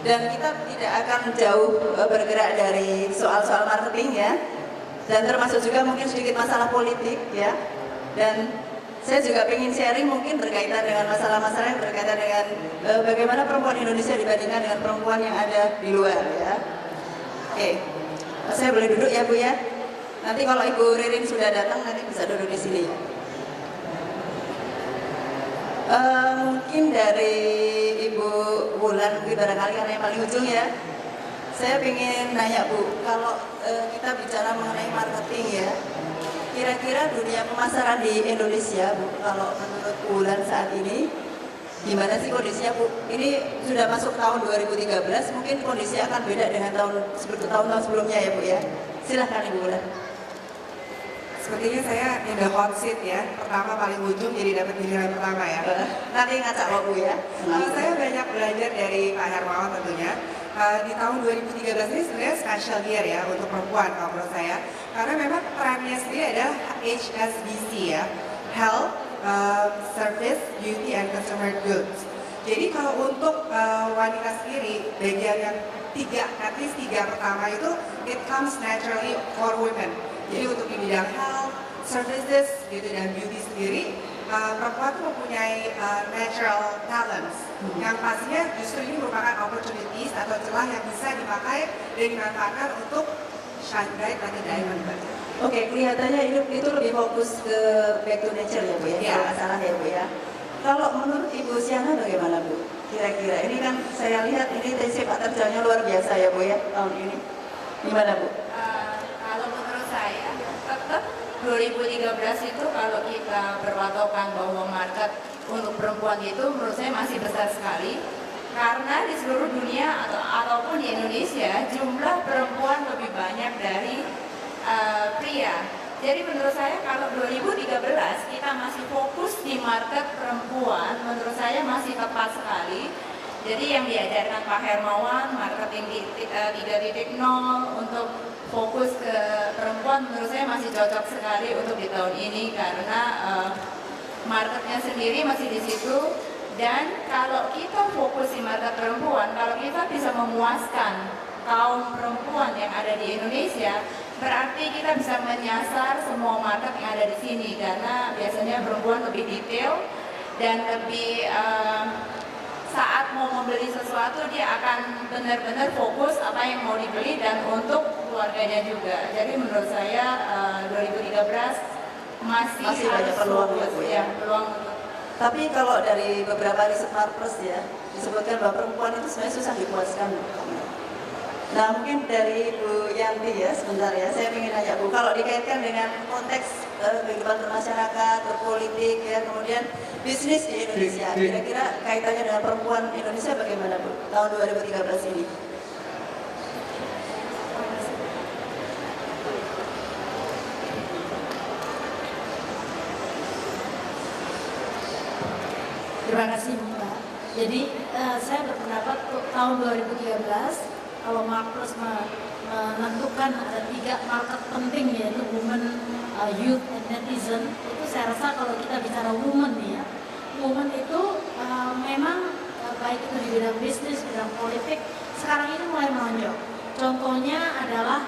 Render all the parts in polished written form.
Dan kita tidak akan jauh bergerak dari soal-soal marketing ya. Dan termasuk juga mungkin sedikit masalah politik ya. Dan saya juga ingin sharing mungkin berkaitan dengan masalah-masalah yang berkaitan dengan bagaimana perempuan Indonesia dibandingkan dengan perempuan yang ada di luar ya. Oke, saya boleh duduk ya Bu ya. Nanti kalau Ibu Ririn sudah datang nanti bisa duduk di sini ya. Mungkin dari Ibu Wulan mungkin barangkali karena yang paling ujung ya. Saya ingin nanya Bu, kalau kita bicara mengenai marketing ya, kira-kira dunia pemasaran di Indonesia Bu, kalau menurut Wulan saat ini gimana sih kondisinya Bu? Ini sudah masuk tahun 2013, mungkin kondisinya akan beda dengan tahun-tahun sebelumnya ya Bu ya. Silahkan Ibu Wulan. Sepertinya saya in the hot seat ya, pertama paling ujung jadi dapat giliran pertama ya. Nanti ngacak lo Bu ya. Saya banyak belajar dari Pak Hermawan tentunya. Di tahun 2013 ini sebenarnya special year ya untuk perempuan kalau menurut saya. Karena memang trennya sendiri adalah HSBC ya, Health, Service, Beauty, and Consumer Goods. Jadi kalau untuk wanita sendiri, bagian yang at least tiga pertama itu, it comes naturally for women. Jadi untuk di bidang health, services, gitu dan beauty sendiri, perempuan itu mempunyai natural talents yang pastinya justru ini merupakan opportunities atau celah yang bisa dipakai dan dimanfaatkan untuk shine bright like a diamond. Oke, kelihatannya itu lebih fokus ke back to nature ya Bu ya, kalau nggak salah ya Bu ya. Kalau menurut Ibu Siana bagaimana Bu? Kira-kira ini kan saya lihat ini sepak terjangnya luar biasa ya Bu ya tahun ini. Gimana Bu? Kalau menurut saya tetap 2013 itu kalau kita berpatokan bahwa market untuk perempuan itu menurut saya masih besar sekali karena di seluruh dunia ataupun di Indonesia jumlah perempuan lebih banyak dari pria. Jadi menurut saya kalau 2013 kita masih fokus di market perempuan menurut saya masih tepat sekali. Jadi yang diajarkan Pak Hermawan marketing 3.0 untuk fokus ke perempuan menurut saya masih cocok sekali untuk di tahun ini karena marketnya sendiri masih di situ dan kalau kita fokus di market perempuan, kalau kita bisa memuaskan kaum perempuan yang ada di Indonesia, berarti kita bisa menyasar semua market yang ada di sini karena biasanya perempuan lebih detail dan lebih saat mau membeli sesuatu dia akan benar-benar fokus apa yang mau dibeli dan untuk keluarganya juga. Jadi menurut saya 2013 masih banyak peluang ya Bu ya. Peluang. Tapi kalau dari beberapa riset Harvard ya disebutkan bahwa perempuan itu sebenarnya susah dipuaskan. Nah mungkin dari Bu Yanti ya sebentar ya, saya ingin nanya Bu, kalau dikaitkan dengan konteks kehidupan bermasyarakat, berpolitik ya, kemudian bisnis di Indonesia, kira-kira kaitannya dengan perempuan Indonesia bagaimana Bu tahun 2013 ini? Terima kasih Mbak. Jadi saya berpendapat tahun 2013 kalau Marcus menentukan ada 3 market penting yaitu women, youth, and netizen, itu saya rasa kalau kita bicara women nih ya, women itu memang baik itu di bidang bisnis, bidang politik, sekarang ini mulai menonjol. Contohnya adalah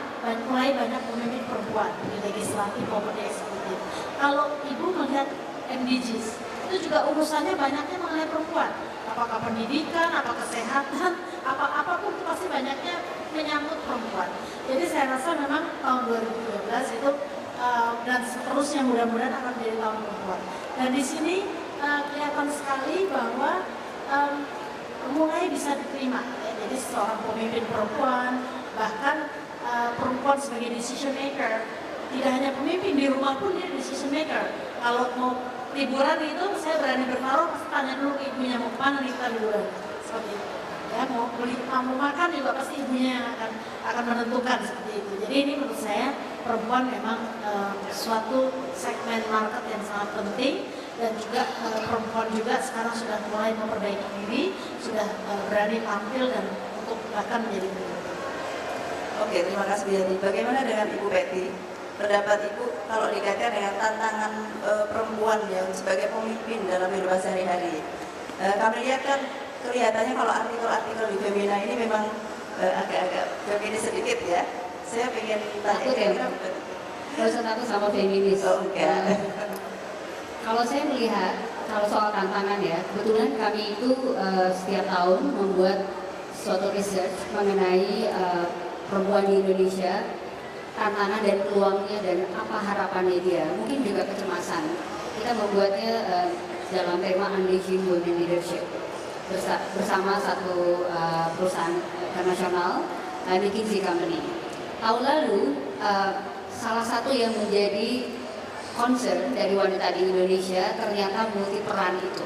mulai banyak pemimpin perempuan di legislatif maupun di eksekutif. Kalau Ibu melihat MDGs, itu juga urusannya banyaknya mengenai perempuan. Apakah pendidikan, apa kesehatan, apapun itu pasti banyaknya menyangkut perempuan. Jadi saya rasa memang tahun 2013 itu dan seterusnya mudah-mudahan akan menjadi tahun perempuan. Dan di sini kelihatan sekali bahwa mulai bisa diterima. Ya. Jadi seorang pemimpin perempuan, bahkan perempuan sebagai decision maker, tidak hanya pemimpin di rumah pun dia decision maker. Kalau mau liburan itu saya berani bertaruh, pasti tanya dulu ke ibunya mau kemana nih kita liburan. Seperti itu. Ya, mau makan juga pasti ibunya akan menentukan seperti itu. Jadi ini menurut saya perempuan memang suatu segmen market yang sangat penting dan juga perempuan juga sekarang sudah mulai memperbaiki diri, sudah berani tampil dan untuk bahkan menjadi pemimpin. Oke, terima kasih Bu Yanti. Bagaimana dengan Ibu Betty? Pendapat Ibu kalau dikaitkan dengan tantangan perempuan yang sebagai pemimpin dalam kehidupan sehari-hari. Kami lihat kan kelihatannya kalau artikel-artikel di Femina ini memang agak-agak feminis sedikit ya. Saya pengen tanya Takut ya? kira-kira Bosan aku sama feminis. Oh, enggak. Kalau saya melihat, kalau soal tantangan ya, kebetulan kami itu setiap tahun membuat suatu research mengenai perempuan di Indonesia, tantangan dan peluangnya dan apa harapannya dia, mungkin juga kecemasan. Kita membuatnya dalam tema Unleashing Women Leadership bersama satu perusahaan internasional, McKinsey Company. Tahun lalu, salah satu yang menjadi concern dari wanita di Indonesia ternyata multi peran itu.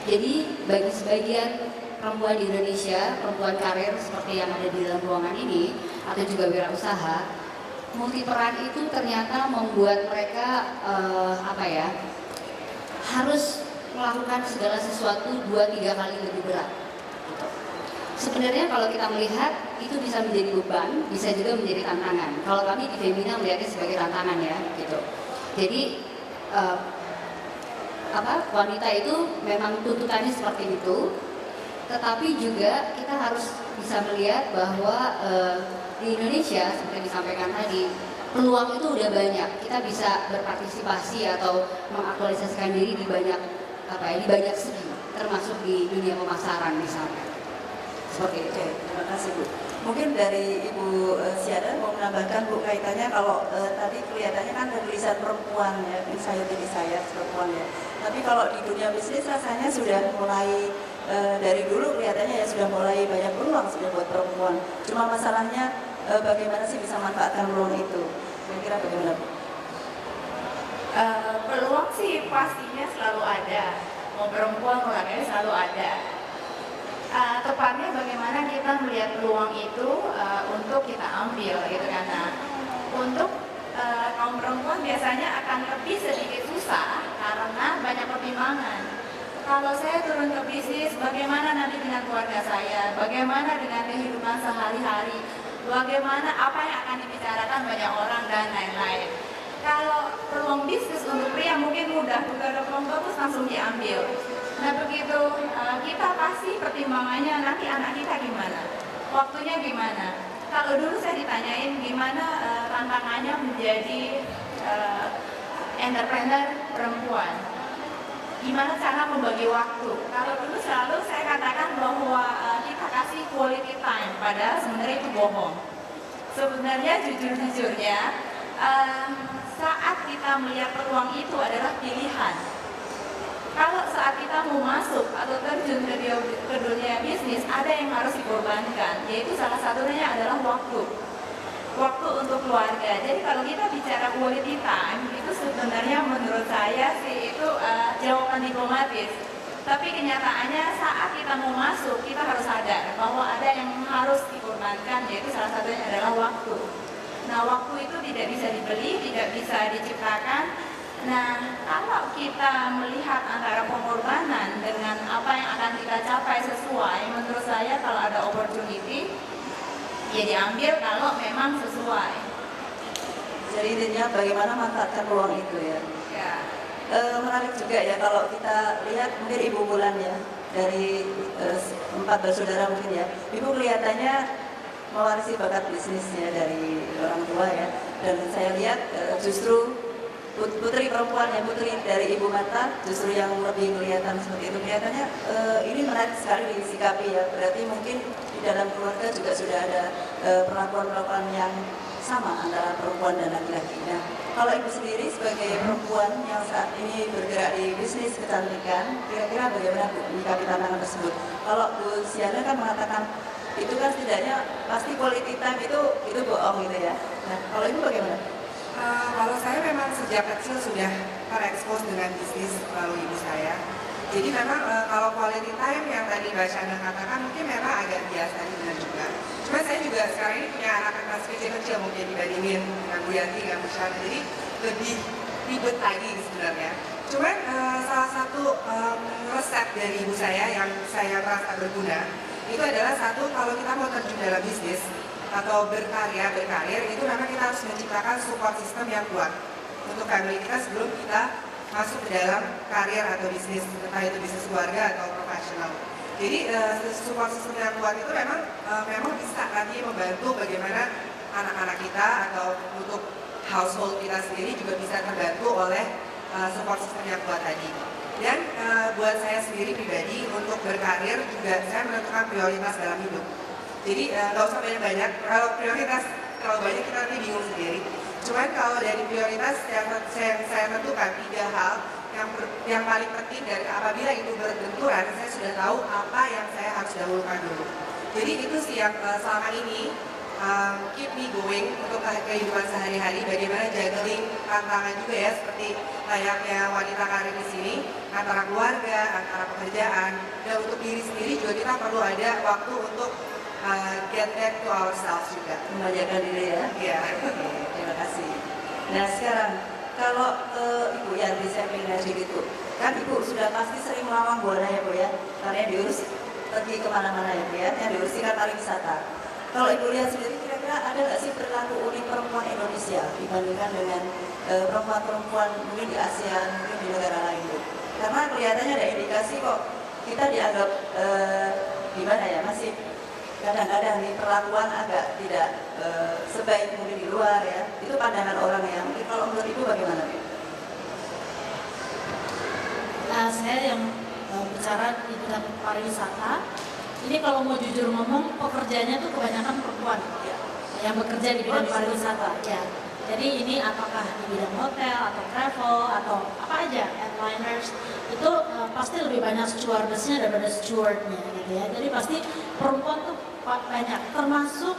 Jadi bagi sebagian perempuan di Indonesia, perempuan karir seperti yang ada di dalam ruangan ini atau juga wirausaha, multi peran itu ternyata membuat mereka harus melakukan segala sesuatu 2-3 kali lebih berat. Sebenarnya kalau kita melihat itu bisa menjadi beban, bisa juga menjadi tantangan. Kalau kami di Femina melihatnya sebagai tantangan ya, gitu. Jadi wanita itu memang tuntutannya seperti itu, tetapi juga kita harus bisa melihat bahwa di Indonesia seperti disampaikan tadi, peluang itu udah banyak. Kita bisa berpartisipasi atau mengaktualisasikan diri di banyak segi, termasuk di dunia pemasaran misalnya. Seperti itu. Oke, terima kasih Bu. Mungkin dari Ibu Siada mau menambahkan Bu kaitannya kalau tadi kelihatannya kan ada tulisan perempuan ya, anxiety desire perempuan ya. Tapi kalau di dunia bisnis rasanya sudah mulai dari dulu kelihatannya ya sudah mulai banyak peluang sudah buat perempuan. Cuma masalahnya bagaimana sih bisa manfaatkan peluang itu? Kira-kira bagaimana Bu? Peluang sih pastinya selalu ada. Mau perempuan mau laki-laki selalu ada. Tepatnya bagaimana kita melihat peluang itu untuk kita ambil gitu kan. Nah, untuk kaum perempuan biasanya akan lebih sedikit susah karena banyak pertimbangan. Kalau saya turun ke bisnis, bagaimana nanti dengan keluarga saya, bagaimana dengan kehidupan sehari-hari, bagaimana apa yang akan dibicarakan banyak orang dan lain-lain. Kalau peluang bisnis untuk pria mungkin mudah, buka peluang bagus langsung diambil. Nah begitu kita pasti pertimbangannya nanti anak kita gimana, waktunya gimana. Kalau dulu saya ditanyain gimana tantangannya menjadi entrepreneur perempuan, gimana cara membagi waktu. Kalau dulu selalu saya katakan bahwa kita kasih quality time, padahal sebenarnya itu bohong. Sebenarnya jujur-jujurnya saat kita melihat peluang itu adalah pilihan. Kalau saat kita mau masuk atau terjun ke dunia bisnis, ada yang harus dikorbankan, yaitu salah satunya adalah waktu. Waktu untuk keluarga. Jadi kalau kita bicara quality time, itu sebenarnya menurut saya sih itu jawaban diplomatis. Tapi kenyataannya saat kita mau masuk, kita harus sadar bahwa ada yang harus dikorbankan, yaitu salah satunya adalah waktu. Nah, waktu itu tidak bisa dibeli, tidak bisa diciptakan. Nah, kalau kita melihat antara pengorbanan dengan apa yang akan kita capai sesuai, menurut saya kalau ada opportunity, ya diambil kalau memang sesuai. Jadi intinya bagaimana manfaatkan peluang itu ya. Ya. Menarik juga ya kalau kita lihat mungkin Ibu Bulan ya, dari 4 bersaudara mungkin ya. Ibu kelihatannya mewarisi bakat bisnisnya dari orang tua ya. Dan saya lihat justru putri perempuan ya, putri dari Ibu Marta justru yang lebih kelihatan seperti itu. Kelihatannya ini menarik sekali disikapi ya. Berarti mungkin di dalam keluarga juga sudah ada perlakuan-perlakuan yang sama antara perempuan dan laki-laki. Nah, kalau Ibu sendiri sebagai perempuan yang saat ini bergerak di bisnis kecantikan, kira-kira bagaimana Bu menyikapi tantangan tersebut? Kalau Bu Siana kan mengatakan itu kan setidaknya pasti quality time itu bohong gitu ya. Nah, kalau Ibu bagaimana? Kalau saya memang sejak kecil sudah terekspos dengan bisnis melalui ibu saya. Jadi memang kalau quality time yang tadi Mbak Shana katakan mungkin memang agak biasa juga. Cuma saya juga sekarang ini punya anak masih kecil-kecil mungkin dibandingin dengan Bu Yanti, dengan Bu Shana. Jadi lebih ribet lagi sebenarnya. Cuman salah satu resep dari ibu saya yang saya merasa berguna itu adalah satu, kalau kita mau terjun dalam bisnis atau berkarir itu memang kita harus menciptakan support system yang kuat untuk family kita sebelum kita masuk ke dalam karir atau bisnis, entah itu bisnis keluarga atau profesional. Jadi support system yang kuat itu memang bisa nanti membantu bagaimana anak-anak kita atau untuk household kita sendiri juga bisa terbantu oleh support system yang kuat tadi. Dan buat saya sendiri pribadi untuk berkarir juga saya menentukan prioritas dalam hidup. Jadi nggak usah banyak-banyak, kalau prioritas terlalu banyak kita nanti bingung sendiri. Cuman kalau dari prioritas yang saya tentukan 3 hal yang paling penting dan apabila itu berbenturan, saya sudah tahu apa yang saya harus dahulukan dulu. Jadi itu sih yang selama ini keep me going untuk kehidupan sehari-hari, bagaimana juggling tantangan juga ya, seperti layaknya wanita karir di sini, antara keluarga, antara pekerjaan, dan untuk diri sendiri juga kita perlu ada waktu untuk get back to ourselves juga. Membahagiakan diri ya. Iya. Oke, terima kasih. Nah sekarang kalau Ibu Yanti saya ingin nanya gitu, kan Ibu sudah pasti sering melawang buana ya Bu ya, karena yang diurus pergi kemana-mana ya Bu ya, yang diurus kan pariwisata. Kalau Ibu lihat sendiri kira-kira ada nggak sih perilaku unik perempuan Indonesia dibandingkan dengan perempuan-perempuan mungkin di ASEAN, mungkin di negara lain Bu? Karena kelihatannya ada indikasi kok kita dianggap gimana ya, masih kadang-kadang nih perlakuan agak tidak sebaik mungkin di luar ya. Itu pandangan orang ya. Mungkin kalau menurut Ibu bagaimana? Saya yang bicara di bidang pariwisata, ini kalau mau jujur ngomong, pekerjaannya tuh kebanyakan perempuan ya, yang bekerja di bidang pariwisata ya. Jadi ini apakah di bidang hotel atau travel atau apa aja, airliners, itu pasti lebih banyak stewardessnya daripada stewardnya gitu ya. Jadi pasti perempuan tuh banyak, termasuk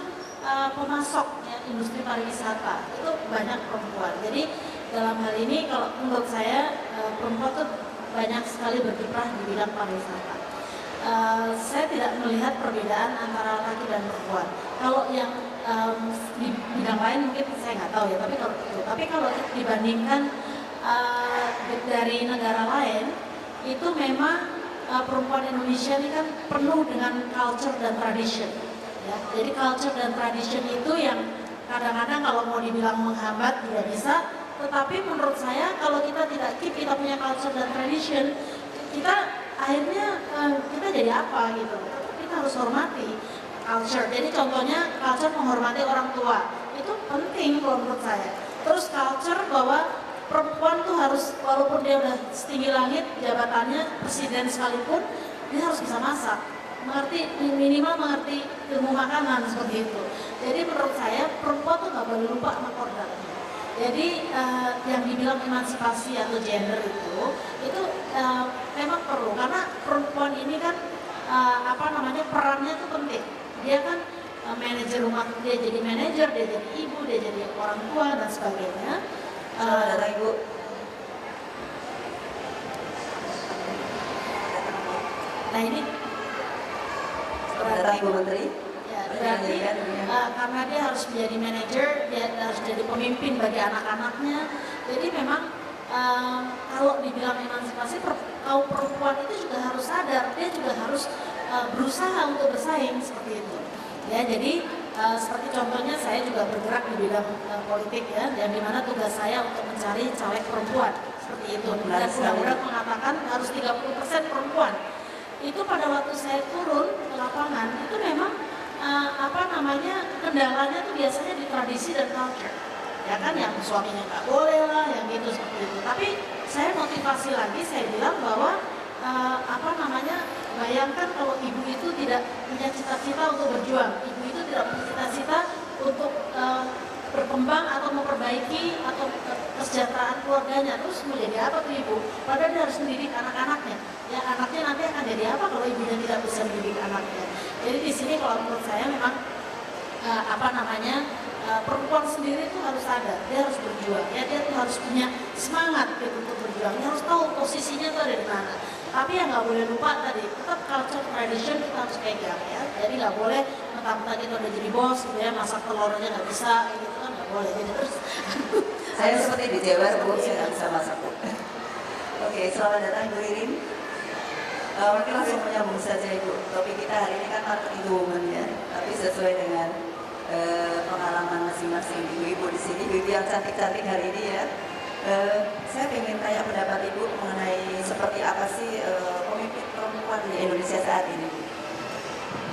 pemasok ya, industri pariwisata itu banyak perempuan. Jadi dalam hal ini kalau menurut saya perempuan tuh banyak sekali berkiprah di bidang pariwisata. Saya tidak melihat perbedaan antara laki dan perempuan. Kalau yang di bidang lain mungkin saya nggak tahu ya, tapi kalau dibandingkan dari negara lain itu memang perempuan Indonesia ini kan penuh dengan culture dan tradition ya. Jadi culture dan tradition itu yang kadang-kadang kalau mau dibilang menghambat tidak bisa, tetapi menurut saya kalau kita tidak keep kita punya culture dan tradition, kita akhirnya kita jadi apa gitu. Kita harus hormati culture. Jadi contohnya culture menghormati orang tua itu penting kalau menurut saya. Terus culture bahwa perempuan tuh harus, walaupun dia udah setinggi langit jabatannya presiden sekalipun, dia harus bisa masak, minimal mengerti ilmu makanan seperti itu. Jadi menurut saya perempuan tuh nggak boleh lupa sama kodratnya. Jadi yang dibilang emansipasi atau gender itu memang perlu, karena perempuan ini kan perannya tuh penting. Dia kan manajer rumah, dia jadi manajer, dia jadi ibu, dia jadi orang tua dan sebagainya. Selamat datang Ibu. Nah ini Selamat datang Ibu Menteri. ya, berarti karena dia harus menjadi manajer, dia harus jadi pemimpin bagi anak-anaknya. Jadi memang kalau dibilang emansipasi, kaum perempuan itu juga harus sadar, dia juga harus berusaha untuk bersaing seperti itu. Ya, jadi seperti contohnya saya juga bergerak di bidang politik ya, yang dimana tugas saya untuk mencari caleg perempuan seperti itu. Dan undang-undang mengatakan harus 30% perempuan. Itu pada waktu saya turun ke lapangan itu memang kendalanya tuh biasanya di tradisi dan culture. Ya kan, yang suaminya nggak boleh lah, yang gitu seperti itu. Tapi saya motivasi lagi, saya bilang bahwa bayangkan kalau ibu itu tidak punya cita-cita untuk berjuang, ibu itu tidak punya cita-cita untuk berkembang atau memperbaiki atau kesejahteraan keluarganya, terus mau jadi apa tuh ibu? Padahal dia harus mendidik anak-anaknya. Ya, anaknya nanti akan jadi apa kalau ibunya tidak bisa mendidik anaknya? Jadi di sini kalau menurut saya memang perempuan sendiri itu harus sadar, dia harus berjuang, ya dia tuh harus punya semangat gitu untuk berjuang, dia harus tahu posisinya tuh ada di mana. Tapi yang nggak boleh lupa tadi, tetap culture tradition kita harus pegang ya. Jadi nggak boleh mentang-mentang kita udah jadi bos gitu ya, masak telurnya nggak bisa gitu kan, nggak boleh. Jadi terus Saya seperti di Jawa, Bu, saya nggak bisa masak Bu. Oke, selamat datang Ibu Ririn. Mungkin langsung menyambung saja Ibu. Topik kita hari ini kan marketing woman ya, tapi sesuai dengan pengalaman masing-masing ibu-ibu di sini, ibu yang cantik-cantik hari ini ya. Saya ingin tanya pendapat Ibu mengenai seperti apa sih pemimpin perempuan perempuan di Indonesia saat ini?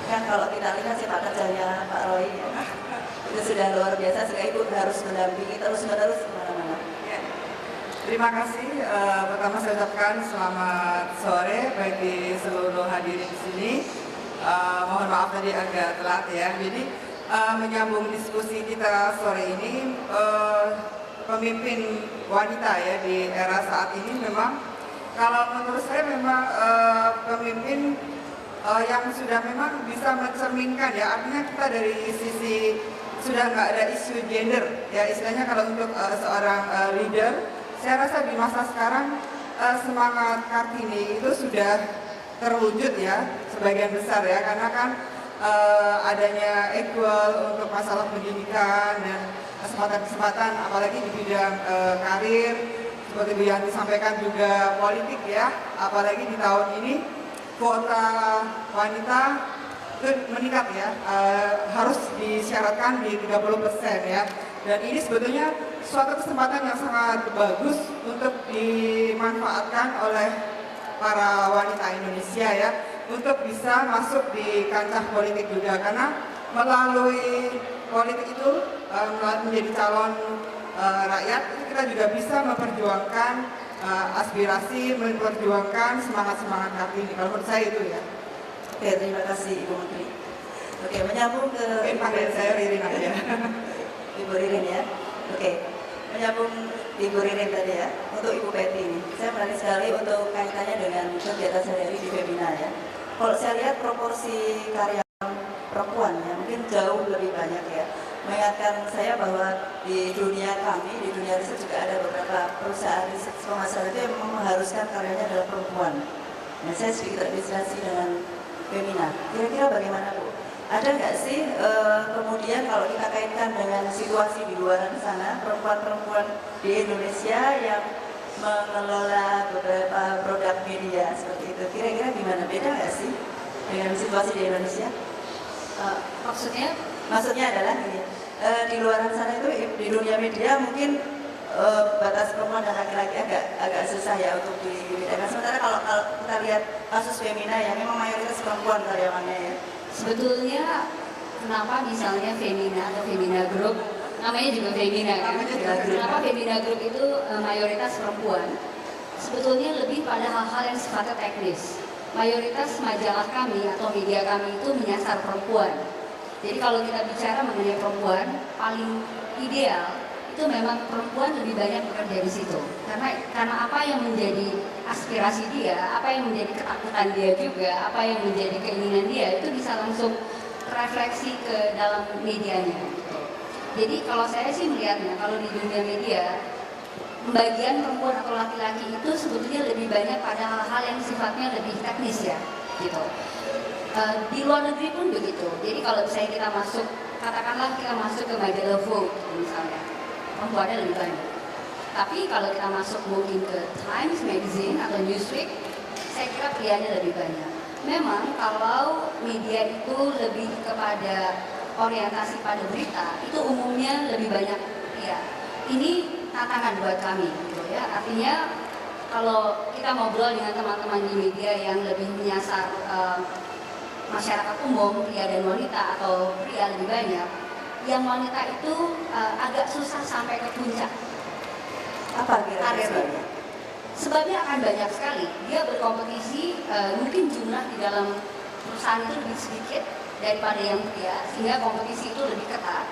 Kan kalau kita lihat sepak kerjanya Pak Roy ya, itu sudah luar biasa, sehingga Ibu harus mendampingi terus-menerus kemana-mana. Ya. Terima kasih. Pertama saya ucapkan selamat sore bagi seluruh hadirin di sini. Mohon maaf tadi agak telat ya. Jadi menyambung diskusi kita sore ini, pemimpin wanita ya di era saat ini memang kalau menurut saya memang pemimpin yang sudah memang bisa mencerminkan ya, artinya kita dari sisi sudah nggak ada isu gender ya, istilahnya kalau untuk seorang leader, saya rasa di masa sekarang semangat Kartini itu sudah terwujud ya sebagian besar ya, karena kan adanya equal untuk masalah pendidikan dan kesempatan-kesempatan apalagi di bidang karir, seperti yang disampaikan juga politik ya, apalagi di tahun ini kuota wanita itu meningkat ya, harus disyaratkan di 30% ya, dan ini sebetulnya suatu kesempatan yang sangat bagus untuk dimanfaatkan oleh para wanita Indonesia ya, untuk bisa masuk di kancah politik juga, karena melalui politik itu menjadi calon rakyat itu kita juga bisa memperjuangkan aspirasi, memperjuangkan semangat-semangat Kartini. Kalau menurut saya itu ya. Oke, terima kasih Ibu Menteri. Oke, menyambung ke Panggil saya Ririn aja. Ibu Ririn ya. Oke, menyambung Ibu Ririn tadi ya, untuk Ibu Peti ini. Saya menarik sekali untuk kaitannya dengan kegiatan sehari-hari di Femina ya. Kalau saya lihat proporsi karyawan perempuan ya, mungkin jauh lebih banyak ya. Mengingatkan saya bahwa di dunia kami, di dunia riset juga ada beberapa perusahaan riset pemasaran itu yang mengharuskan karyanya adalah perempuan. Nah, saya sedikit terinspirasi dengan Femina. Kira-kira bagaimana Bu? Ada nggak sih kemudian kalau kita kaitkan dengan situasi di luar sana, perempuan-perempuan di Indonesia yang mengelola beberapa produk media seperti itu, kira-kira gimana? Beda nggak sih dengan situasi di Indonesia? Maksudnya adalah gini, di luar sana itu di dunia media mungkin batas perempuan dan laki-laki agak susah ya untuk dibedakan. Sementara kalau kita lihat kasus Femina ya, memang mayoritas perempuan karyawannya ya. Sebetulnya kenapa misalnya Femina atau Femina Group, namanya juga Femina kan? Kenapa Femina Group itu mayoritas perempuan? Sebetulnya lebih pada hal-hal yang sifatnya teknis. Mayoritas majalah kami atau media kami itu menyasar perempuan. Jadi kalau kita bicara mengenai perempuan, paling ideal itu memang perempuan lebih banyak bekerja di situ. Karena apa yang menjadi aspirasi dia, apa yang menjadi ketakutan dia juga, apa yang menjadi keinginan dia itu bisa langsung refleksi ke dalam medianya. Jadi kalau saya sih melihatnya, kalau di dunia media, pembagian perempuan atau laki-laki itu sebetulnya lebih banyak pada hal-hal yang sifatnya lebih teknis ya, gitu. Di luar negeri pun begitu. Jadi kalau misalnya kita masuk, katakanlah kita masuk ke majalah Vogue misalnya, perempuannya lebih banyak. Tapi kalau kita masuk mungkin ke Times Magazine atau Newsweek, saya kira pilihannya lebih banyak. Memang kalau media itu lebih kepada orientasi pada berita, itu umumnya lebih banyak pria. Ini tantangan buat kami, gitu ya. Artinya kalau kita ngobrol dengan teman-teman di media yang lebih menyasar masyarakat umum, pria dan wanita atau pria lebih banyak, yang wanita itu agak susah sampai ke puncak. Apa karirnya? Sebabnya akan banyak sekali. Dia berkompetisi, mungkin jumlah di dalam perusahaan itu lebih sedikit daripada yang pria, sehingga kompetisi itu lebih ketat.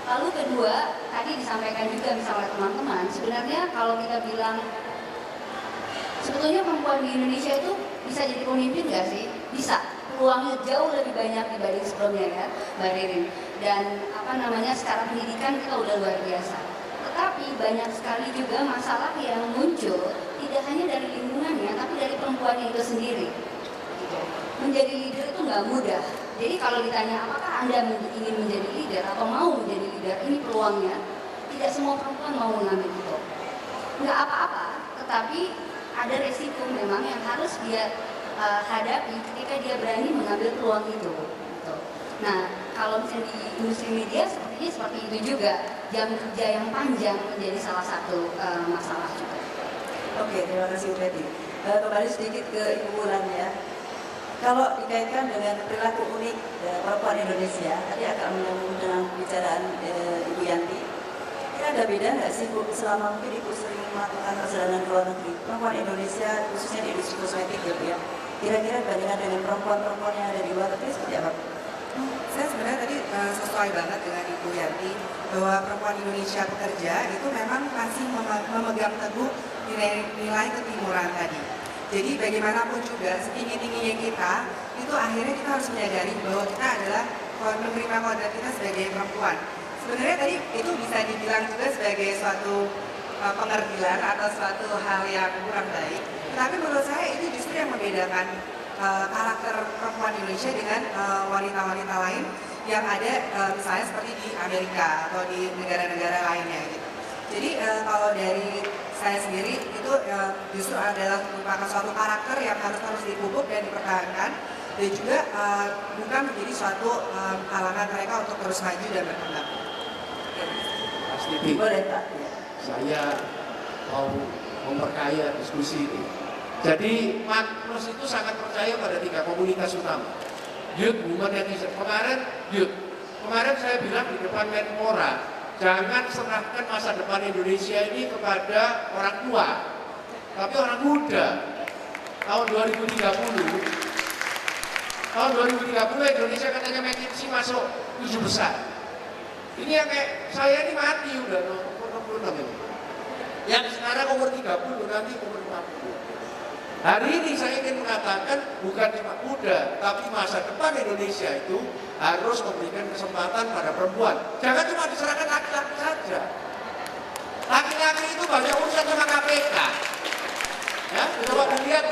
Lalu kedua, tadi disampaikan juga misalnya teman-teman, sebenarnya kalau kita bilang sebetulnya perempuan di Indonesia itu bisa jadi pemimpin nggak sih? Bisa. Peluangnya jauh lebih banyak dibanding sebelumnya ya, Mbak Ririn. Dan secara pendidikan kita udah luar biasa. Tetapi banyak sekali juga masalah yang muncul tidak hanya dari lingkungannya, tapi dari perempuannya itu sendiri. Menjadi leader itu nggak mudah. Jadi kalau ditanya apakah Anda ingin menjadi leader atau mau menjadi leader, ini peluangnya. Tidak semua perempuan mau mengambil itu. Nggak apa-apa, tetapi ada resiko memang yang harus dia hadapi ketika dia berani mengambil peluang itu. Gitu. Nah, kalau misalnya di industri media sepertinya seperti itu juga, jam kerja yang panjang menjadi salah satu masalah juga. Oke, terima kasih Bu Betty. Kembali sedikit ke Ibu Wulan ya. Kalau dikaitkan dengan perilaku unik perempuan Indonesia, tadi agak menyambung dengan pembicaraan Ibu Yanti. Kira ada beda nggak sih Bu, selama mungkin Ibu sering melakukan perjalanan ke luar negeri, perempuan Indonesia khususnya di industri kosmetik ya Bu ya, kira-kira bandingan dengan perempuan-perempuan yang ada di luar negeri seperti apa? Saya sebenarnya tadi sesuai banget dengan Ibu Yanti bahwa perempuan Indonesia pekerja itu memang masih memegang teguh nilai ketimuran tadi. Jadi bagaimanapun juga setinggi-tingginya kita, itu akhirnya kita harus menyadari bahwa kita adalah menerima kodrat kita sebagai perempuan. Sebenarnya tadi itu bisa dibilang juga sebagai suatu pengertilan atau suatu hal yang kurang baik. Tetapi menurut saya itu justru yang membedakan karakter perempuan Indonesia dengan wanita-wanita lain yang ada misalnya seperti di Amerika atau di negara-negara lainnya gitu. Jadi kalau dari saya sendiri itu justru adalah merupakan suatu karakter yang harus terus dipupuk dan dipertahankan dan juga bukan menjadi suatu halangan mereka untuk terus maju dan berkembang. Pasti Boleh Pak. saya mau memperkaya diskusi ini. Jadi Magnus itu sangat percaya pada 3 komunitas utama. Youth, Women, and Nation. Kemarin saya bilang di depan Menpora, jangan serahkan masa depan Indonesia ini kepada orang tua, tapi orang muda. Tahun 2030 Indonesia katanya McKinsey masuk 7 besar. Ini yang kayak saya ini mati udah umur 66 ini. Yang sekarang umur 30 nanti umur 50. Hari ini saya ingin mengatakan bukan cuma muda, tapi masa depan Indonesia itu harus memberikan kesempatan pada perempuan. Jangan cuma diserahkan laki-laki saja. Laki-laki itu banyak urusan sama KPK. Ya, coba dilihat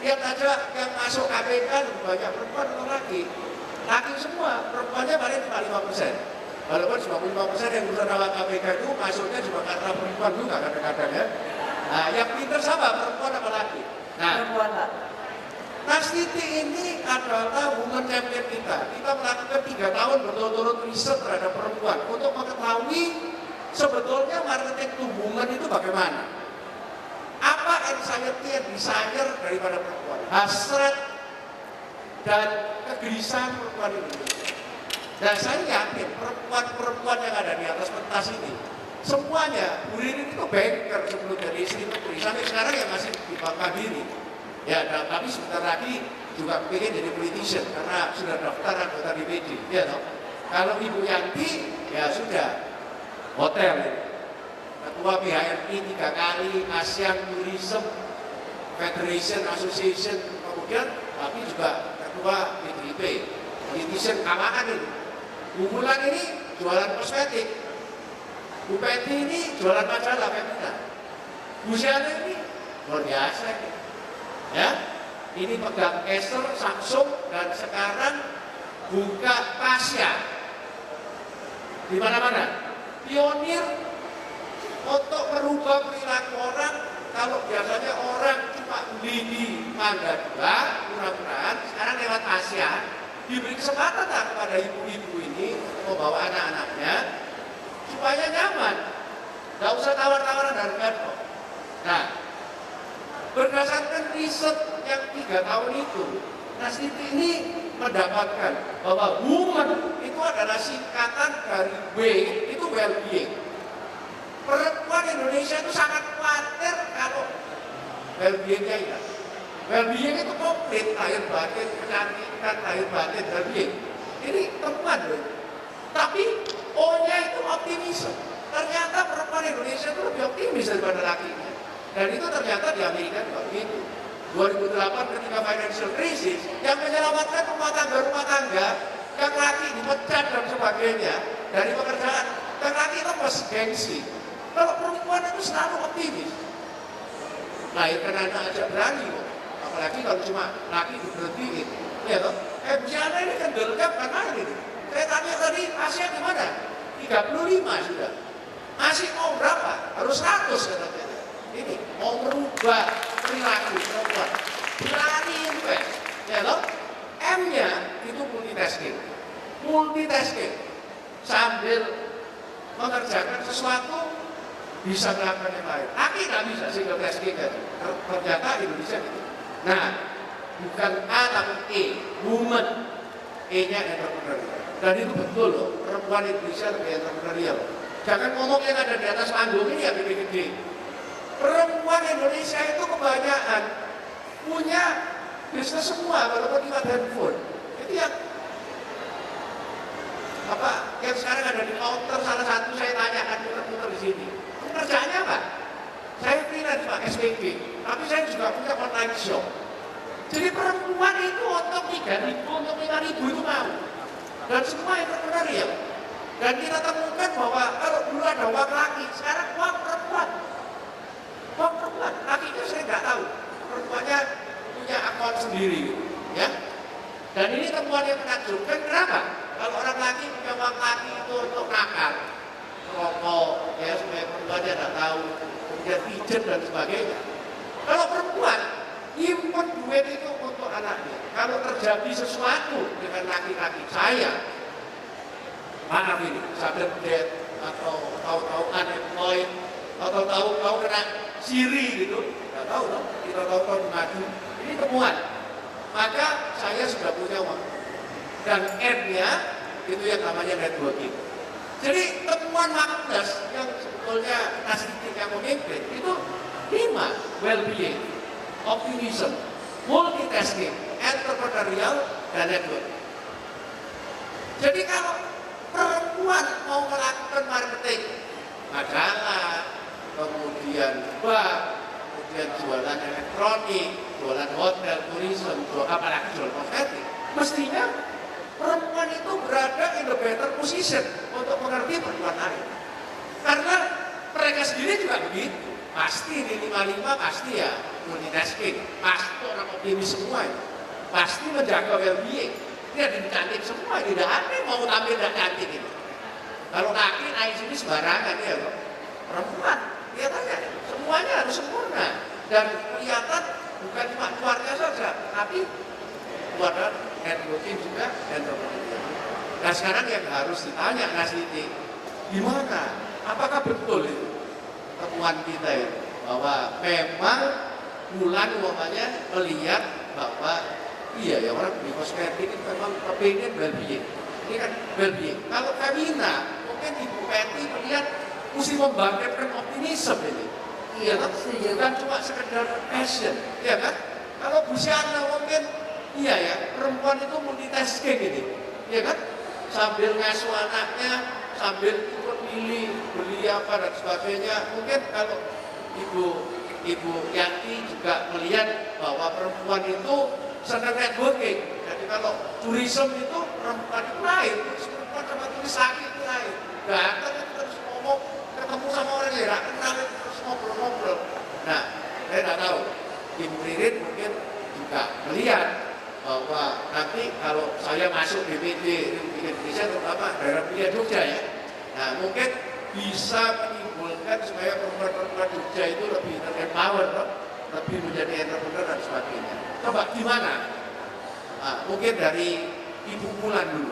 yang aja yang masuk KPK lebih banyak perempuan atau laki. Laki semua, perempuannya paling cuma 5%. Walaupun cuma 5% yang urusan sama KPK itu masuknya cuma karena perempuan juga kadang-kadang ya. Nah, yang pinter sama perempuan apa laki? Nah, Perempuan Pak. Nastiti ini adalah woman champion kita. Kita melakukan 3 tahun berturut-turut riset terhadap perempuan untuk mengetahui sebetulnya marketing to woman itu bagaimana. Apa anxiety and desire daripada perempuan, hasrat dan kegelisahan perempuan ini. Dan saya yakin perempuan-perempuan yang ada di atas pentas ini semuanya, Bu Ririn itu banker sebelum jadi istri menteri, sampai sekarang ya masih di Bangka Diri. Ya, tapi sebentar lagi juga pengen jadi politician karena sudah daftar anggota DPD. Ya, toh? Kalau Ibu Yanti, ya sudah hotel, ketua PHRI 3 kali, ASEAN Tourism Federation Association, kemudian tapi juga ketua PDIP, politician kamaan ini. Bu Mulan ini jualan kosmetik. Bu Peti ini jualan majalah Femina. Bu Syana ini luar biasa ini. Ya, ini pegang Acer, Samsung, dan sekarang buka Pasya di mana-mana. Pionir untuk merubah perilaku orang. Kalau biasanya orang cuma beli di Mangga 2, murah-murahan, sekarang lewat Pasya diberi kesempatan kepada ibu-ibu ini membawa anak-anaknya supaya nyaman, nggak usah tawar-tawaran harga kok. Nah, berdasarkan riset yang 3 tahun itu, Nastiti ini mendapatkan bahwa woman itu adalah singkatan dari W, itu well-being. Perempuan Indonesia itu sangat khawatir kalau well-beingnya hilang. Well-being itu komplit, lahir batin, kecantikan, lahir batin, well-being. Ini teman loh. Tapi O-nya itu optimisme. Ternyata perempuan Indonesia itu lebih optimis daripada lakinya. Dan itu ternyata di Amerika juga begitu. 2008 ketika financial crisis, yang menyelamatkan rumah tangga, yang laki dipecat dan sebagainya dari pekerjaan, yang laki itu masih gengsi. Kalau perempuan itu selalu optimis. Lahirkan anak aja berani kok. Apalagi kalau cuma laki diberhentiin. Ya toh? Misalnya ini kan delgap kan main ini. Saya tanya tadi Asia di mana? 35 sudah. Masih mau berapa? Harus 100 katanya. Ini mau merubah perilaku perempuan. Berani invest. Ya toh? M-nya itu multitasking. Multitasking. Sambil mengerjakan sesuatu bisa melakukan yang lain. Laki nggak bisa single tasking kan? Ternyata Indonesia gitu. Nah, bukan A tapi E, woman. E-nya entrepreneurial. Dan itu betul loh, perempuan Indonesia lebih entrepreneurial. Jangan ngomong yang ada di atas panggung ini yang gede-gede. Perempuan Indonesia itu kebanyakan punya bisnis semua, walaupun lewat handphone. Itu yang yang sekarang ada di counter salah satu saya tanyakan putar-putar di sini. Kerjaannya apa? Saya freelance Pak, SPP, tapi saya juga punya online shop. Jadi perempuan itu untuk 3.000, untuk 5.000 itu mau. Dan semua entrepreneurial. Dan kita temukan bahwa kalau dulu ada uang laki, sekarang uang perempuan. Uang perempuan, lakinya saya nggak tahu. Perempuannya punya akun sendiri, ya. Dan ini temuan yang menakjubkan. Kenapa? Kalau orang laki punya uang laki itu untuk nakal, rokok, ya supaya perempuannya nggak tahu, kemudian pijet dan sebagainya. Kalau perempuan nyimpen duit itu untuk anaknya. Kalau terjadi sesuatu dengan laki-laki saya, maaf ini, sudden death atau tahu-tahu unemployed atau tahu-tahu kena siri gitu, nggak tahu loh, kita tahu-tahu maju. Ini temuan. Maka saya sudah punya uang. Dan N-nya itu yang namanya networking. Jadi temuan Magnus yang sebetulnya Nasdaq yang memimpin itu 5, well-being, optimism, multitasking, entrepreneurial, dan network. Jadi kalau perempuan mau melakukan marketing, majalah, kemudian bank, kemudian jualan elektronik, jualan hotel, turisme, apalagi jualan kosmetik, mestinya perempuan itu berada in the better position untuk mengerti perempuan lain. Karena mereka sendiri juga begitu. Pasti di 55 pasti ya multitasking, pasti orang optimis semua itu. Pasti menjaga well-being. Dia cantik semua, tidak ada yang mau tampil dan cantik itu. Kalau laki naik sini sembarangan ya loh. Perempuan, lihat aja, semuanya harus sempurna. Dan kelihatan bukan cuma keluarga saja, tapi keluarga networking juga entrepreneurial. Nah sekarang yang harus ditanya Nasiti, gimana? Apakah betul itu temuan kita itu bahwa memang bulan umpamanya melihat bahwa iya ya orang di kosmetik itu memang kepingin well-being. Ini kan well-being. Kalau Kamina mungkin Ibu Peti melihat mesti membangkitkan optimisme ini. Iya kan? Bukan cuma sekedar passion, ya kan? Kalau Bu Syana mungkin iya ya, perempuan itu multitasking ini, ya kan? Sambil ngasuh anaknya, sambil ikut milih, beli apa dan sebagainya. Mungkin kalau Ibu Yanti juga melihat bahwa perempuan itu senang networking. Jadi kalau turisme itu perempuan itu lain, perempuan sama turis laki itu lain. Datang itu terus ngomong, ketemu sama orang yang tidak kenal terus ngobrol-ngobrol. Nah, saya tidak tahu. Ibu Ririn mungkin juga melihat bahwa nanti kalau saya masuk BPD Republik Indonesia terutama daerah pilihan Jogja ya, nah mungkin bisa menimbulkan supaya perempuan-perempuan Jogja itu lebih empower, lebih menjadi entrepreneur dan sebagainya. Coba gimana? Nah, mungkin dari Ibu Mulan dulu.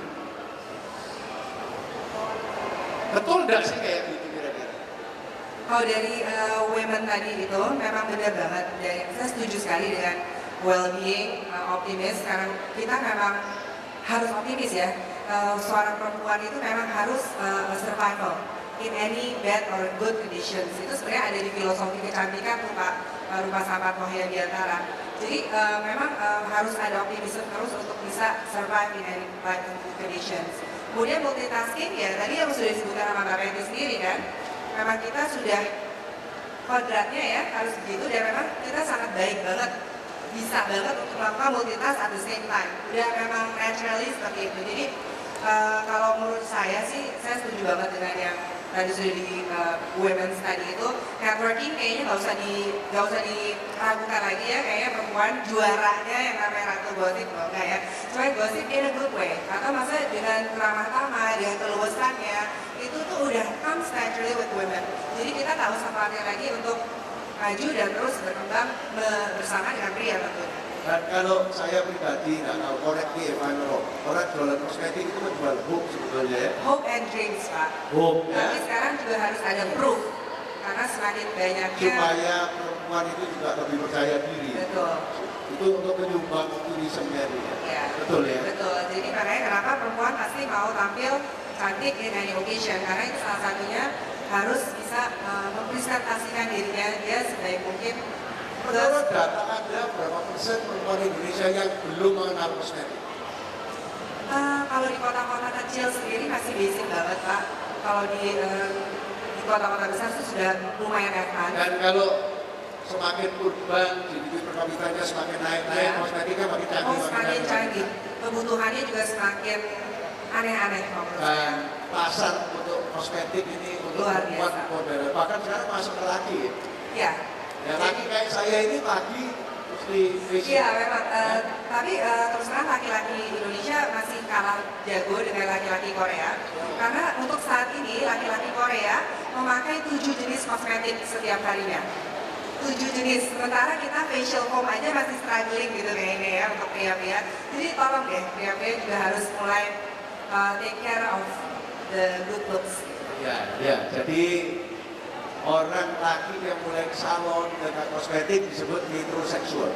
Betul nggak sih kayak gitu kira-kira? Kalau dari women tadi itu memang benar banget. Dan saya setuju sekali dengan well-being, optimis, karena kita memang harus optimis ya. Seorang perempuan itu memang harus survival in any bad or good conditions. Itu sebenarnya ada di filosofi kecantikan rupa Sahabat Mohyadiantara. Jadi memang harus ada optimisme terus untuk bisa survive in any bad conditions. Kemudian multitasking ya tadi yang sudah disebutkan sama Mbak Penti sendiri kan. Memang kita sudah kodratnya ya harus begitu dan memang kita sangat baik banget. Bisa banget untuk melakukan multitask at the same time. Udah memang naturally seperti itu. Jadi kalau menurut saya sih, saya setuju banget dengan yang tadi sudah di women's tadi itu. Networking kayaknya nggak usah diragukan lagi ya. Kayaknya perempuan juaranya yang namanya Ratu Gosip, enggak ya. Cuma gosip in a good way. Atau maksudnya dengan ramah tamah, dengan keluasannya, itu tuh udah comes naturally with women. Jadi kita nggak usah khawatir lagi untuk maju dan terus berkembang bersama dengan pria tentunya. Dan kalau saya pribadi nggak tahu koreksi orang jualan kosmetik itu menjual hope sebetulnya ya. Hope and dreams Pak. Hope ya. Tapi sekarang juga harus ada proof karena semakin banyaknya. Supaya perempuan itu juga lebih percaya diri. Betul. itu untuk menyumbang turismenya dia. Ya, Betul ya? betul. Jadi makanya kenapa perempuan pasti mau tampil cantik in any occasion, karena itu salah satunya harus bisa mempresentasikan dirinya dia sebaik mungkin. Menurut data Anda, berapa persen perempuan Indonesia yang belum mengenal kosmetik? Kalau di kota-kota kecil sendiri masih basic banget, Pak. Kalau di kota-kota besar itu sudah lumayan advance. Dan kalau semakin urban, GDP per kapitanya semakin naik-naik, Ya. kosmetiknya makin canggih. Semakin canggih. Kebutuhannya juga semakin aneh-aneh kalau menurut saya. Dan pasar untuk kosmetik ini untuk Luar perempuan biasa. modern. Bahkan sekarang masuk ke laki. Ya. Ya laki kayak saya ini pagi mesti facial. Iya memang, tapi terus terang laki-laki Indonesia masih kalah jago dengan laki-laki Korea. Karena untuk saat ini laki-laki Korea memakai 7 jenis kosmetik setiap harinya. 7 jenis, sementara kita facial foam aja masih struggling gitu kayaknya ya untuk pria-pria. Jadi tolong deh, pria-pria juga harus mulai take care of the good looks. Ya, jadi orang laki yang mulai ke salon dengan kosmetik disebut metrosexual.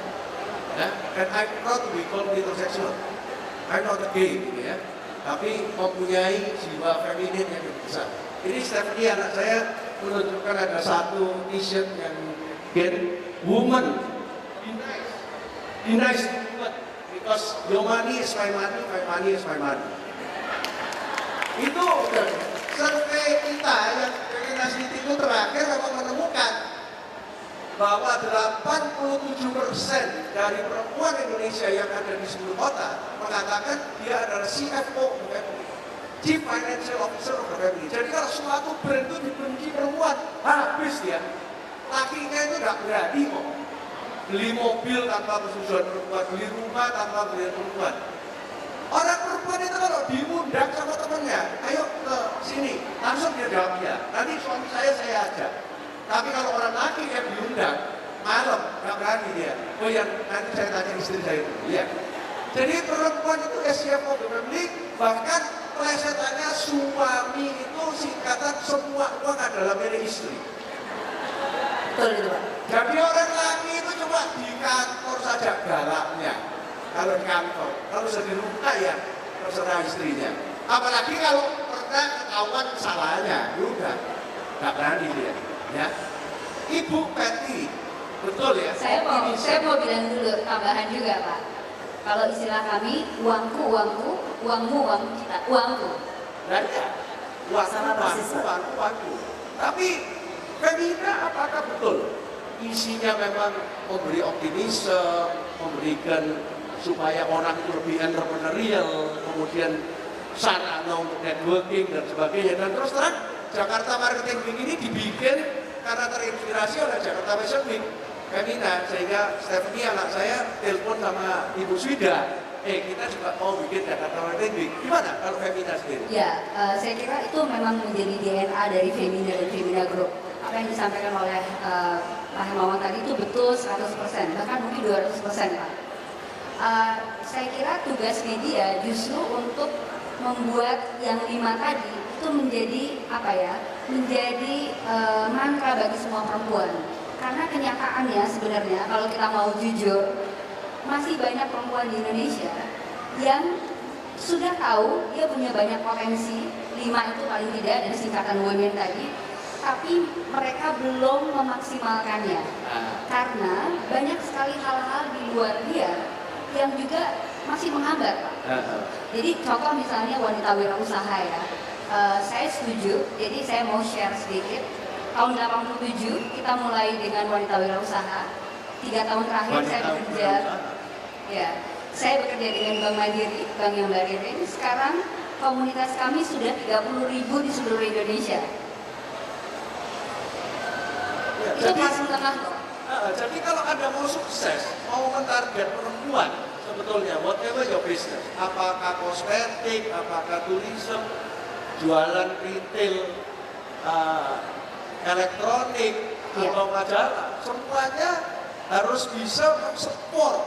Ya, and I'm proud to be called metrosexual. I'm not a gay, gitu ya. Tapi mempunyai jiwa feminin yang besar. Ini Stephanie anak saya menunjukkan ada satu t-shirt yang get woman, be nice to woman, because your money is my money is my money. Itu survei kita yang Nasdaq itu terakhir memang menemukan bahwa 87% dari perempuan Indonesia yang ada di seluruh kota mengatakan dia adalah CFO of the family, Chief Financial Officer of the family. Jadi kalau suatu brand itu dibenci perempuan, habis dia. Lakinya itu nggak berani kok beli mobil tanpa persetujuan perempuan, beli rumah tanpa beli perempuan. Orang perempuan itu kalau diundang sama temennya, ayo ke sini, langsung dia jawab ya. Nanti suami saya ajak. Tapi kalau orang laki yang diundang, malam, nggak berani dia. Oh ya, nanti saya tanya istri saya dulu. Ya. Jadi perempuan itu SCFO family, bahkan plesetannya suami itu singkatan semua uang adalah milik istri. Betul itu Pak. Jadi orang laki itu cuma di kantor saja galaknya. Kalau di kantor, kalau sudah di rumah ya terserah istrinya. Apalagi kalau pernah ketahuan kesalahannya, udah nggak berani dia. Ya, Ibu Patty, betul ya? Saya mau bilang dulu tambahan juga Pak. Kalau istilah kami uangku, uangmu kita, uangku. Dan ya, Sama persis, Pak. uangku. Tapi Femina apakah betul isinya memang memberi optimisme, memberikan supaya orang itu lebih entrepreneurial, kemudian sarana untuk networking dan sebagainya. Dan terus terang Jakarta Marketing Week ini dibikin karena terinspirasi oleh Jakarta Fashion Week. Femina, sehingga Stephanie anak saya telepon sama Ibu Swida, kita juga mau bikin Jakarta Marketing Week. Gimana kalau Femina sendiri? Ya, saya kira itu memang menjadi DNA dari Femina dan Femina Group. Apa yang disampaikan oleh Pak Hermawan tadi itu betul 100%, bahkan mungkin 200% Pak. Saya kira tugas media justru untuk membuat yang 5 tadi itu menjadi apa ya, menjadi mantra bagi semua perempuan. Karena kenyataannya sebenarnya kalau kita mau jujur, masih banyak perempuan di Indonesia yang sudah tahu dia punya banyak potensi, 5 itu paling tidak dari singkatan women tadi, tapi mereka belum memaksimalkannya. Karena banyak sekali hal-hal di luar dia yang juga masih menghambat, Pak. Jadi contoh misalnya wanita wirausaha ya, saya setuju, jadi saya mau share sedikit. Tahun 87 kita mulai dengan wanita wirausaha. 3 tahun terakhir saya bekerja, ya, saya bekerja dengan Bank Mandiri, Bank yang Mbak Ririn. Sekarang komunitas kami sudah 30.000 di seluruh Indonesia. Ya, Itu masuk tengah loh. Jadi kalau Anda mau sukses, mau mentarget perempuan, sebetulnya whatever your business, apakah kosmetik, apakah tourism, jualan retail, elektronik, Iya. atau majalah, semuanya harus bisa mensupport.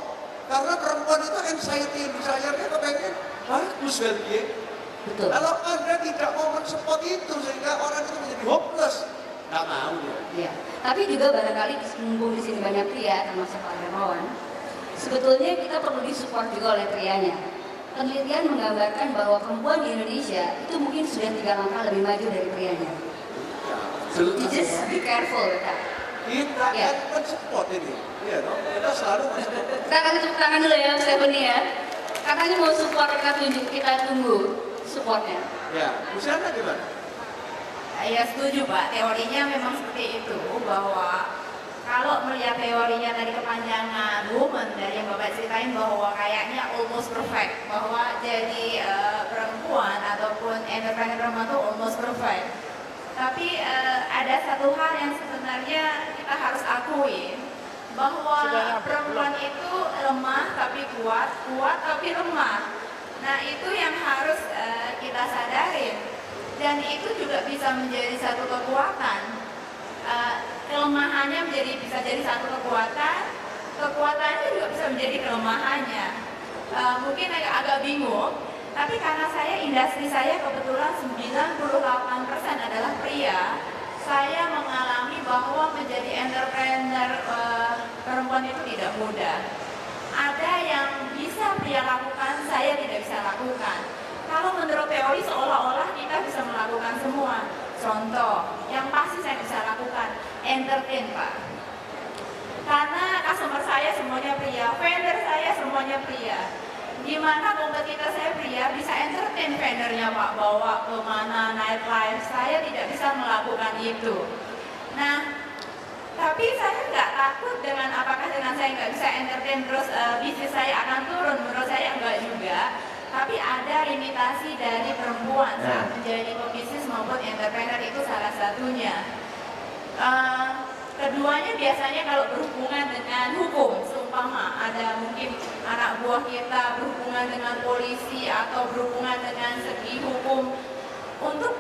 Karena perempuan itu anxiety desire-nya kepengen bagus dari dia. Betul. Kalau Anda tidak mau mensupport itu sehingga orang itu menjadi hopeless, nggak mau dia. Ya, tapi juga barangkali mumpung di sini banyak pria termasuk Pak Hermawan, sebetulnya kita perlu disupport juga oleh prianya. Penelitian menggambarkan bahwa perempuan di Indonesia itu mungkin sudah 3 langkah lebih maju dari prianya. You just be careful with that. Kita Ya. kan support ini, ya dong. Kita selalu support. Kita kasih tepuk tangan dulu ya, Stephanie ya. Katanya mau support, kita tunggu supportnya. Ya, Luciana gimana? Ya setuju Pak, teorinya memang seperti itu, bahwa kalau melihat teorinya dari kepanjangan woman, dari yang Bapak ceritain bahwa kayaknya almost perfect, bahwa jadi perempuan ataupun entrepreneur perempuan itu almost perfect. Tapi ada satu hal yang sebenarnya kita harus akui, bahwa perempuan itu lemah tapi kuat, kuat tapi lemah. Nah itu yang harus kita sadarin, dan itu juga bisa menjadi satu kekuatan. Kelemahannya bisa jadi satu kekuatan, kekuatannya juga bisa menjadi kelemahannya. Mungkin agak bingung, tapi karena industri saya kebetulan 98% adalah pria, saya mengalami bahwa menjadi entrepreneur perempuan itu tidak mudah. Ada yang bisa pria lakukan, saya tidak bisa lakukan. Kalau menurut teori seolah-olah kita bisa melakukan semua. Contoh, yang pasti saya bisa lakukan, entertain Pak. Karena customer saya semuanya pria, vendor saya semuanya pria. Gimana kompetitor saya pria bisa entertain vendornya Pak, bawa ke mana nightlife, saya tidak bisa melakukan itu. Nah, tapi saya nggak takut dengan apakah dengan saya nggak bisa entertain terus bisnis saya akan turun, menurut saya enggak juga. Tapi ada limitasi dari perempuan saat menjadi pebisnis maupun entrepreneur, itu salah satunya. Keduanya biasanya kalau berhubungan dengan hukum, seumpama ada mungkin anak buah kita berhubungan dengan polisi atau berhubungan dengan segi hukum, untuk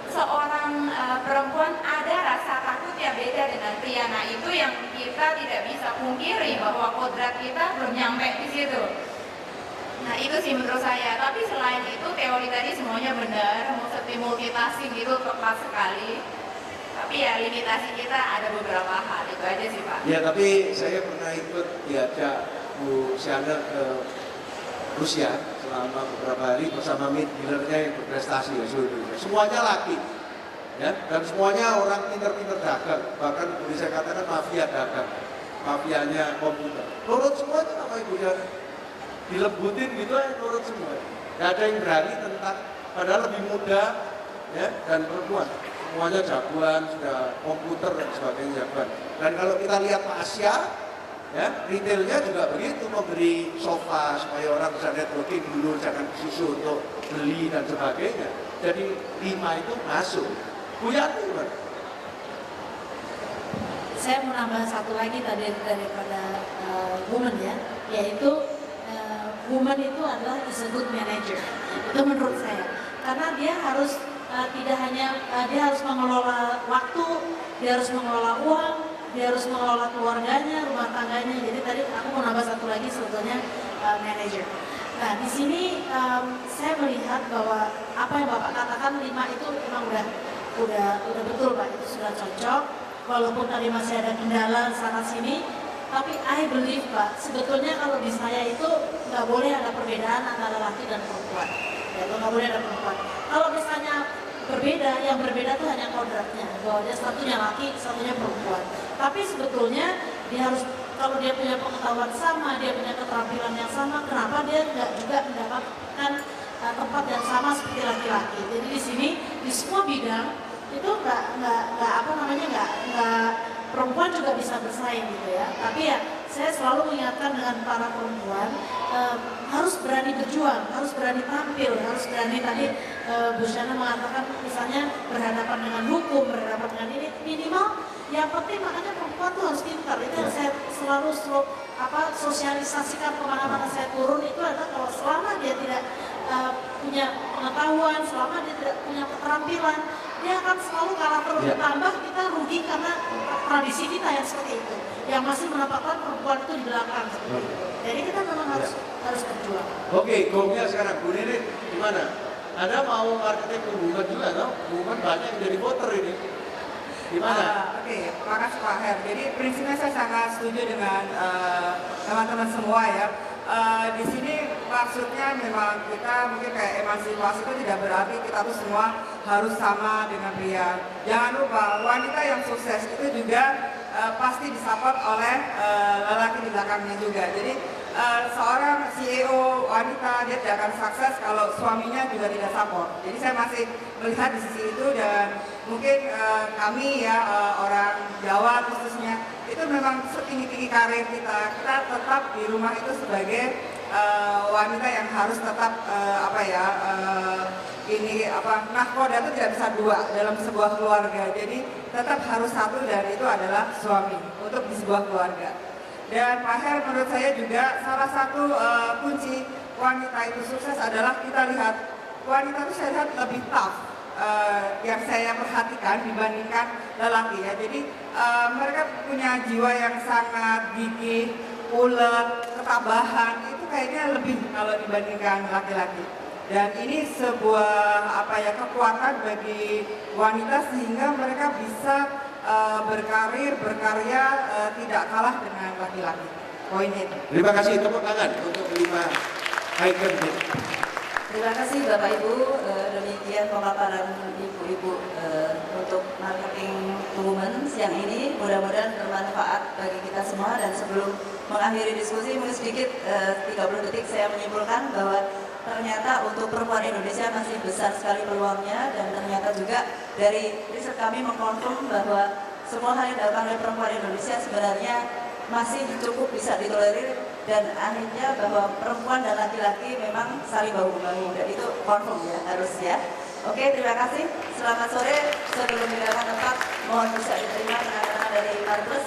seorang perempuan ada rasa takutnya beda dengan pria. Nah itu yang kita tidak bisa pungkiri, bahwa kodrat kita belum nyampe di situ. Nah itu sih menurut saya. Tapi selain itu teori tadi semuanya benar, seperti multitasking gitu tepat sekali. Tapi ya limitasi kita ada beberapa hal, itu aja sih Pak. Ya tapi saya pernah ikut diajak Bu Siana ke Rusia selama beberapa hari bersama mid dealernya yang berprestasi ya, semuanya laki, ya, dan semuanya orang pinter-pinter dagang, bahkan boleh saya katakan mafia dagang, mafianya komputer. Nurut semuanya sama Ibu Siana, dilebutin gitu aja nurut semua. Gak ada yang berani tentang, padahal lebih muda, ya, dan perempuan. Semuanya jagoan, sudah komputer dan sebagainya jagoan. Dan kalau kita lihat Pak Asia, ya, retailnya juga begitu, memberi sofa supaya orang bisa networking dulu, jangan susu untuk beli dan sebagainya. Jadi 5 itu masuk. Bu Yanti gimana? Saya mau nambah satu lagi tadi daripada woman ya, yaitu woman itu adalah is a good manager. Itu menurut saya, karena dia harus tidak hanya dia harus mengelola waktu, dia harus mengelola uang, dia harus mengelola keluarganya, rumah tangganya. Jadi tadi aku mau nambah satu lagi sebetulnya manager. Nah di sini saya melihat bahwa apa yang Bapak katakan 5 itu memang udah betul Pak, itu sudah cocok. Walaupun tadi masih ada kendala sana sini, tapi I believe Pak, sebetulnya kalau di saya itu nggak boleh ada perbedaan antara laki dan perempuan. Ya, nggak boleh ada perempuan. Kalau misalnya berbeda, yang berbeda itu hanya kodratnya, bahwa dia satunya laki, satunya perempuan. Tapi sebetulnya dia harus, kalau dia punya pengetahuan sama, dia punya keterampilan yang sama, kenapa dia nggak juga mendapatkan tempat yang sama seperti laki-laki? Jadi di sini di semua bidang itu nggak perempuan juga bisa bersaing gitu ya. Tapi ya saya selalu mengingatkan dengan para perempuan harus berani berjuang, harus berani tampil, harus berani tadi Bu Shana mengatakan misalnya berhadapan dengan hukum, berhadapan dengan ini, minimal yang penting makanya perempuan tuh harus pintar. Itu yang saya selalu sosialisasikan kemana-mana saya turun, itu adalah kalau selama dia tidak punya pengetahuan, selama dia tidak punya keterampilan, dia akan selalu kalah terus. Ditambah kita rugi karena tradisi kita yang seperti itu, yang masih menempatkan perempuan itu di belakang seperti itu. Jadi kita memang harus berjuang. Oke, gongnya sekarang Bu Nirin gimana? Anda mau marketing hubungan juga, no? Hubungan banyak yang jadi voter ini. Gimana? Oke, makasih Pak Her. Jadi prinsipnya saya sangat setuju dengan teman-teman semua ya. Di sini maksudnya memang kita mungkin kayak emansipasi itu tidak berarti kita tuh semua harus sama dengan pria. Jangan lupa wanita yang sukses itu juga pasti disupport oleh lelaki di belakangnya juga. Jadi seorang CEO wanita dia tidak akan sukses kalau suaminya juga tidak support. Jadi saya masih melihat di sisi itu dan mungkin kami ya orang Jawa khususnya itu memang setinggi-tinggi karir kita tetap di rumah itu sebagai wanita yang harus tetap nahkoda itu tidak bisa dua dalam sebuah keluarga. Jadi tetap harus satu dan itu adalah suami untuk di sebuah keluarga. Dan Pak Her menurut saya juga salah satu kunci wanita itu sukses adalah kita lihat wanita itu saya lihat lebih tough yang saya perhatikan dibandingkan lelaki ya. Jadi mereka punya jiwa yang sangat gigih, ulet, ketabahan itu kayaknya lebih kalau dibandingkan laki-laki. Dan ini sebuah kekuatan bagi wanita sehingga mereka bisa berkarya tidak kalah dengan laki-laki. Poinnya itu. Terima kasih, tepuk tangan untuk 5 icon. Terima kasih Bapak Ibu, demikian pemaparan Ibu-Ibu untuk marketing women siang ini. Mudah-mudahan bermanfaat bagi kita semua dan sebelum mengakhiri diskusi mungkin sedikit 30 detik saya menyimpulkan bahwa ternyata untuk perempuan Indonesia masih besar sekali peluangnya dan ternyata juga dari riset kami mengkonfirm bahwa semua hal yang dilakukan oleh perempuan Indonesia sebenarnya masih cukup bisa ditolerir dan akhirnya bahwa perempuan dan laki-laki memang saling bahu-membahu dan itu confirm ya harus ya. Oke, terima kasih. Selamat sore. Sebelum meninggalkan tempat mohon bisa diterima rekan-rekan dari Marbus.